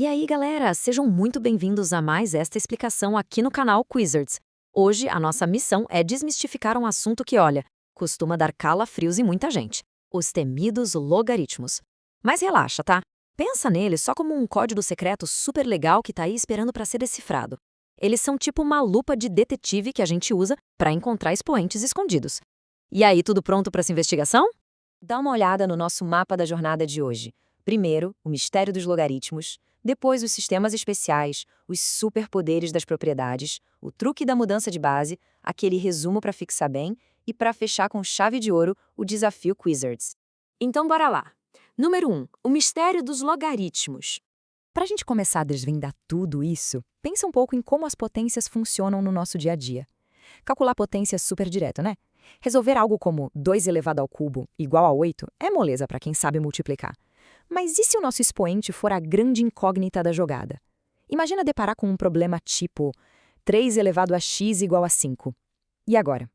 E aí, galera, sejam muito bem-vindos a mais esta explicação aqui no canal Quizards. Hoje, a nossa missão é desmistificar um assunto que, olha, costuma dar calafrios em muita gente: os temidos logaritmos. Mas relaxa, tá? Pensa neles só como um código secreto super legal que tá aí esperando para ser decifrado. Eles são tipo uma lupa de detetive que a gente usa para encontrar expoentes escondidos. E aí, tudo pronto para essa investigação? Dá uma olhada no nosso mapa da jornada de hoje. Primeiro, o mistério dos logaritmos, depois os sistemas especiais, os superpoderes das propriedades, o truque da mudança de base, aquele resumo para fixar bem e para fechar com chave de ouro, o desafio Quizards. Então bora lá. Número 1. O mistério dos logaritmos. Para a gente começar a desvendar tudo isso, pensa um pouco em como as potências funcionam no nosso dia a dia. Calcular potência é super direto, né? Resolver algo como 2 elevado ao cubo igual a 8 é moleza para quem sabe multiplicar. Mas e se o nosso expoente for a grande incógnita da jogada? Imagina deparar com um problema tipo 3 elevado a x igual a 5. E agora?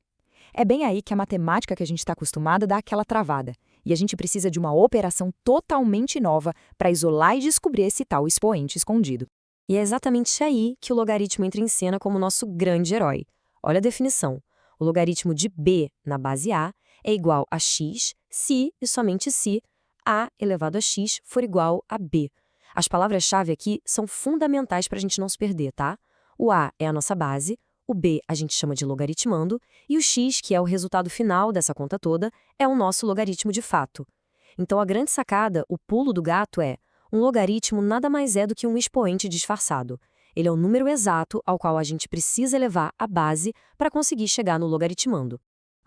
É bem aí que a matemática que a gente está acostumada dá aquela travada, e a gente precisa de uma operação totalmente nova para isolar e descobrir esse tal expoente escondido. E é exatamente aí que o logaritmo entra em cena como nosso grande herói. Olha a definição. O logaritmo de b na base a é igual a x se e somente se a elevado a x for igual a b. As palavras-chave aqui são fundamentais para a gente não se perder, tá? O a é a nossa base, o b a gente chama de logaritmando, e o x, que é o resultado final dessa conta toda, é o nosso logaritmo de fato. Então a grande sacada, o pulo do gato é: um logaritmo nada mais é do que um expoente disfarçado. Ele é o número exato ao qual a gente precisa elevar a base para conseguir chegar no logaritmando.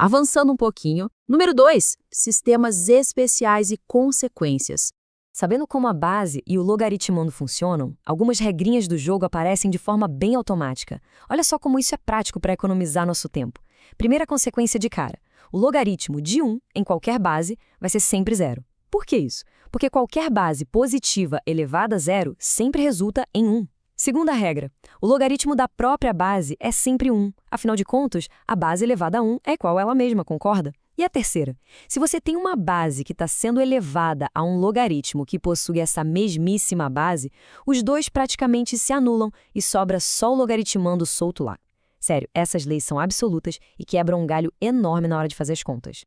Avançando um pouquinho. Número 2. Sistemas especiais e consequências. Sabendo como a base e o logaritmando funcionam, algumas regrinhas do jogo aparecem de forma bem automática. Olha só como isso é prático para economizar nosso tempo. Primeira consequência de cara: o logaritmo de 1 em qualquer base vai ser sempre zero. Por que isso? Porque qualquer base positiva elevada a zero sempre resulta em 1. Segunda regra: o logaritmo da própria base é sempre 1. Afinal de contas, a base elevada a 1 é igual a ela mesma, concorda? E a terceira: se você tem uma base que está sendo elevada a um logaritmo que possui essa mesmíssima base, os dois praticamente se anulam e sobra só o logaritmando solto lá. Sério, essas leis são absolutas e quebram um galho enorme na hora de fazer as contas.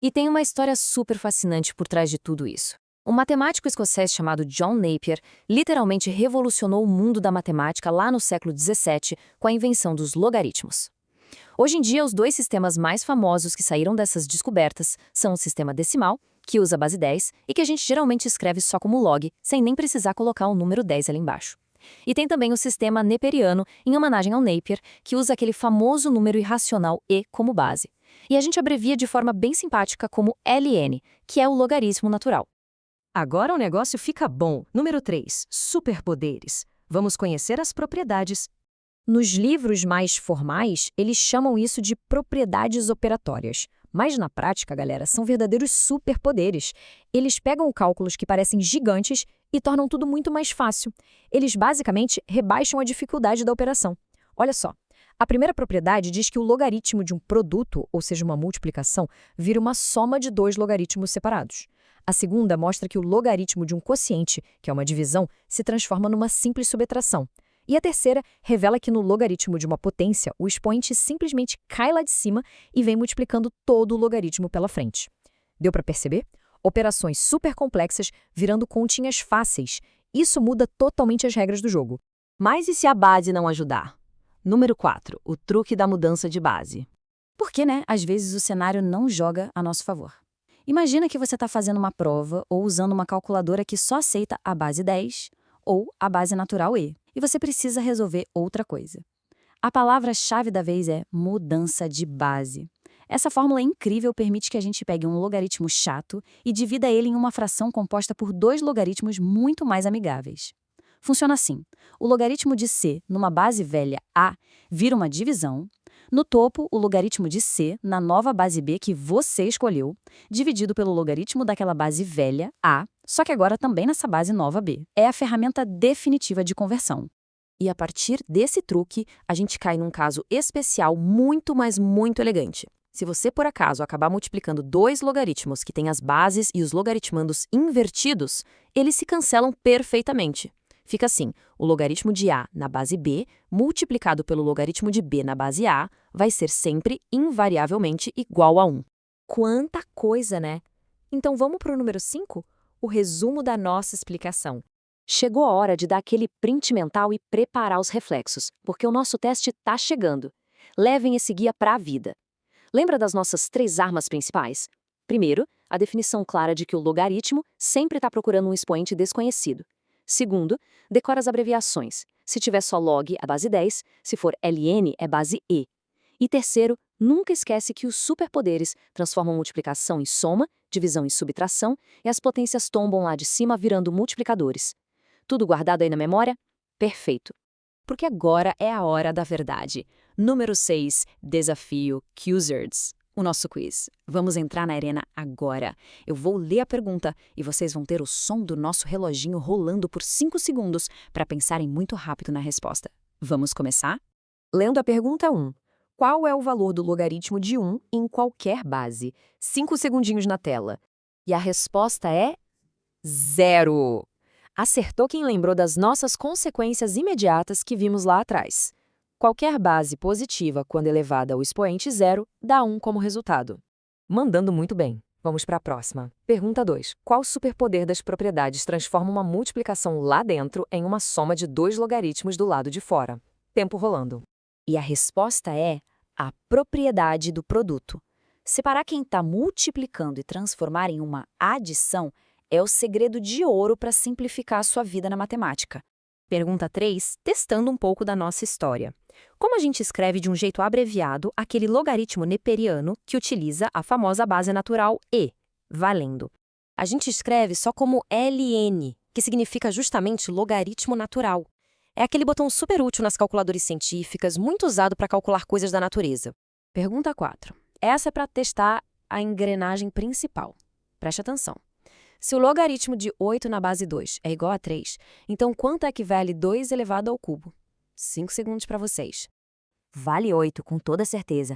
E tem uma história super fascinante por trás de tudo isso. Um matemático escocês chamado John Napier literalmente revolucionou o mundo da matemática lá no século XVII com a invenção dos logaritmos. Hoje em dia, os dois sistemas mais famosos que saíram dessas descobertas são o sistema decimal, que usa a base 10 e que a gente geralmente escreve só como log, sem nem precisar colocar o número 10 ali embaixo. E tem também o sistema neperiano, em homenagem ao Napier, que usa aquele famoso número irracional e como base. E a gente abrevia de forma bem simpática como LN, que é o logaritmo natural. Agora o negócio fica bom. Número 3. Superpoderes. Vamos conhecer as propriedades. Nos livros mais formais, eles chamam isso de propriedades operatórias. Mas na prática, galera, são verdadeiros superpoderes. Eles pegam cálculos que parecem gigantes e tornam tudo muito mais fácil. Eles basicamente rebaixam a dificuldade da operação. Olha só. A primeira propriedade diz que o logaritmo de um produto, ou seja, uma multiplicação, vira uma soma de dois logaritmos separados. A segunda mostra que o logaritmo de um quociente, que é uma divisão, se transforma numa simples subtração. E a terceira revela que no logaritmo de uma potência, o expoente simplesmente cai lá de cima e vem multiplicando todo o logaritmo pela frente. Deu para perceber? Operações super complexas virando continhas fáceis. Isso muda totalmente as regras do jogo. Mas e se a base não ajudar? Número 4. O truque da mudança de base. Porque, né, às vezes o cenário não joga a nosso favor. Imagina que você está fazendo uma prova ou usando uma calculadora que só aceita a base 10 ou a base natural e você precisa resolver outra coisa. A palavra-chave da vez é mudança de base. Essa fórmula incrível permite que a gente pegue um logaritmo chato e divida ele em uma fração composta por dois logaritmos muito mais amigáveis. Funciona assim: o logaritmo de c numa base velha a vira uma divisão. No topo, o logaritmo de c na nova base b que você escolheu, dividido pelo logaritmo daquela base velha, a, só que agora também nessa base nova b. É a ferramenta definitiva de conversão. E a partir desse truque, a gente cai num caso especial muito, mas muito elegante. Se você, por acaso, acabar multiplicando dois logaritmos que têm as bases e os logaritmandos invertidos, eles se cancelam perfeitamente. Fica assim, o logaritmo de A na base B, multiplicado pelo logaritmo de B na base A, vai ser sempre, invariavelmente, igual a 1. Quanta coisa, né? Então vamos para o número 5? O resumo da nossa explicação. Chegou a hora de dar aquele print mental e preparar os reflexos, porque o nosso teste está chegando. Levem esse guia para a vida. Lembra das nossas 3 armas principais? Primeiro, a definição clara de que o logaritmo sempre está procurando um expoente desconhecido. Segundo, decora as abreviações. Se tiver só log, é base 10, se for ln, é base e. E terceiro, nunca esquece que os superpoderes transformam multiplicação em soma, divisão em subtração, e as potências tombam lá de cima virando multiplicadores. Tudo guardado aí na memória? Perfeito. Porque agora é a hora da verdade. Número 6, desafio Q-Zerds. O nosso quiz. Vamos entrar na arena agora. Eu vou ler a pergunta e vocês vão ter o som do nosso reloginho rolando por 5 segundos para pensarem muito rápido na resposta. Vamos começar? Lendo a pergunta 1. Qual é o valor do logaritmo de 1 em qualquer base? 5 segundinhos na tela. E a resposta é 0. Acertou quem lembrou das nossas consequências imediatas que vimos lá atrás. Qualquer base positiva, quando elevada ao expoente 0, dá 1 como resultado. Mandando muito bem. Vamos para a próxima. Pergunta 2. Qual superpoder das propriedades transforma uma multiplicação lá dentro em uma soma de 2 logaritmos do lado de fora? Tempo rolando. E a resposta é a propriedade do produto. Separar quem está multiplicando e transformar em uma adição é o segredo de ouro para simplificar a sua vida na matemática. Pergunta 3, testando um pouco da nossa história. Como a gente escreve de um jeito abreviado aquele logaritmo neperiano que utiliza a famosa base natural e, valendo? A gente escreve só como ln, que significa justamente logaritmo natural. É aquele botão super útil nas calculadoras científicas, muito usado para calcular coisas da natureza. Pergunta 4. Essa é para testar a engrenagem principal. Preste atenção. Se o logaritmo de 8 na base 2 é igual a 3, então quanto equivale 2 elevado ao cubo? 5 segundos para vocês. Vale 8, com toda certeza.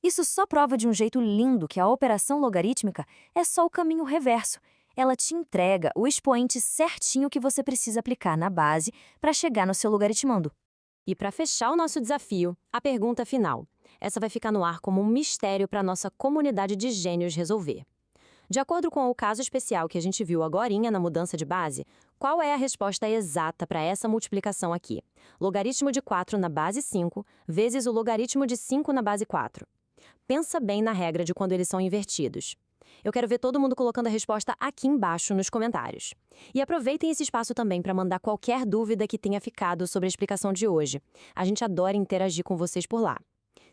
Isso só prova de um jeito lindo que a operação logarítmica é só o caminho reverso. Ela te entrega o expoente certinho que você precisa aplicar na base para chegar no seu logaritmando. E para fechar o nosso desafio, a pergunta final. Essa vai ficar no ar como um mistério para a nossa comunidade de gênios resolver. De acordo com o caso especial que a gente viu agorinha na mudança de base, qual é a resposta exata para essa multiplicação aqui? Logaritmo de 4 na base 5 vezes o logaritmo de 5 na base 4. Pensa bem na regra de quando eles são invertidos. Eu quero ver todo mundo colocando a resposta aqui embaixo nos comentários. E aproveitem esse espaço também para mandar qualquer dúvida que tenha ficado sobre a explicação de hoje. A gente adora interagir com vocês por lá.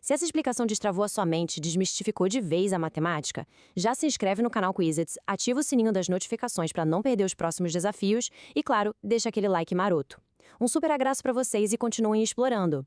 Se essa explicação destravou a sua mente e desmistificou de vez a matemática, já se inscreve no canal Quizets, ativa o sininho das notificações para não perder os próximos desafios e, claro, deixa aquele like maroto. Um super abraço para vocês e continuem explorando!